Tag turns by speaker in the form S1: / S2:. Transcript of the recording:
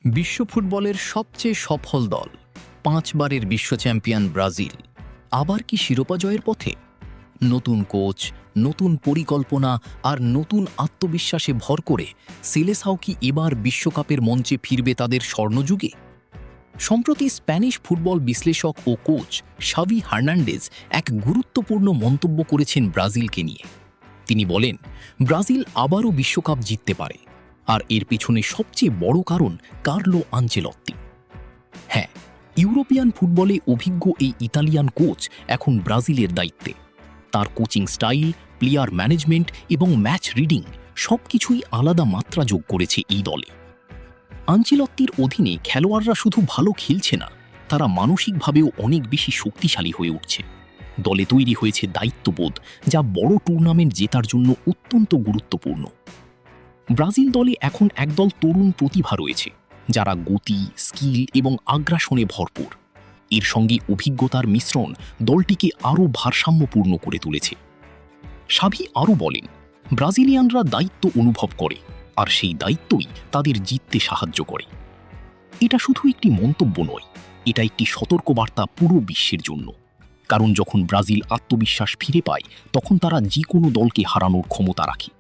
S1: বিশ্ব ফুটবলের সবচেয়ে সফল দল ৫ বারের বিশ্ব চ্যাম্পিয়ন ব্রাজিল আবার কি শিরোপা জয়ের পথে? নতুন কোচ, নতুন পরিকল্পনা আর নতুন আত্মবিশ্বাসে ভর করে সেলেসাও কি এবার বিশ্বকাপের মঞ্চে ফিরবে তাদের স্বর্ণযুগে? সম্প্রতি স্প্যানিশ ফুটবল বিশ্লেষক ও কোচ শাভি হার্নান্ডেজ এক গুরুত্বপূর্ণ মন্তব্য করেছেন ব্রাজিলকে নিয়ে। তিনি বলেন, ব্রাজিল আবারও বিশ্বকাপ জিততে পারে, আর এর পিছনে সবচেয়ে বড় কারণ কার্লো আনচেলত্তি। হ্যাঁ, ইউরোপিয়ান ফুটবলে অভিজ্ঞ এই ইতালিয়ান কোচ এখন ব্রাজিলের দায়িত্বে। তার কোচিং স্টাইল, প্লেয়ার ম্যানেজমেন্ট এবং ম্যাচ রিডিং সবকিছুই আলাদা মাত্রা যোগ করেছে এই দলে। আনচেলত্তির অধীনে খেলোয়াড়রা শুধু ভালো খেলছে না, তারা মানসিকভাবেও অনেক বেশি শক্তিশালী হয়ে উঠছে। দলে তৈরি হয়েছে দায়িত্ববোধ, যা বড় টুর্নামেন্ট জেতার জন্য অত্যন্ত গুরুত্বপূর্ণ। ব্রাজিল দলে এখন একদল তরুণ প্রতিভা রয়েছে, যারা গতি, স্কিল এবং আগ্রাসনে ভরপুর। এর সঙ্গে অভিজ্ঞতার মিশ্রণ দলটিকে আরও ভারসাম্যপূর্ণ করে তুলেছে। শাভি আরও বলেন, ব্রাজিলিয়ানরা দায়িত্ব অনুভব করে, আর সেই দায়িত্বই তাদের জিততে সাহায্য করে। এটা শুধু একটি মন্তব্য নয়, এটা একটি সতর্কবার্তা পুরো বিশ্বের জন্য। কারণ যখন ব্রাজিল আত্মবিশ্বাস ফিরে পায়, তখন তারা যে কোনো দলকে হারানোর ক্ষমতা রাখে।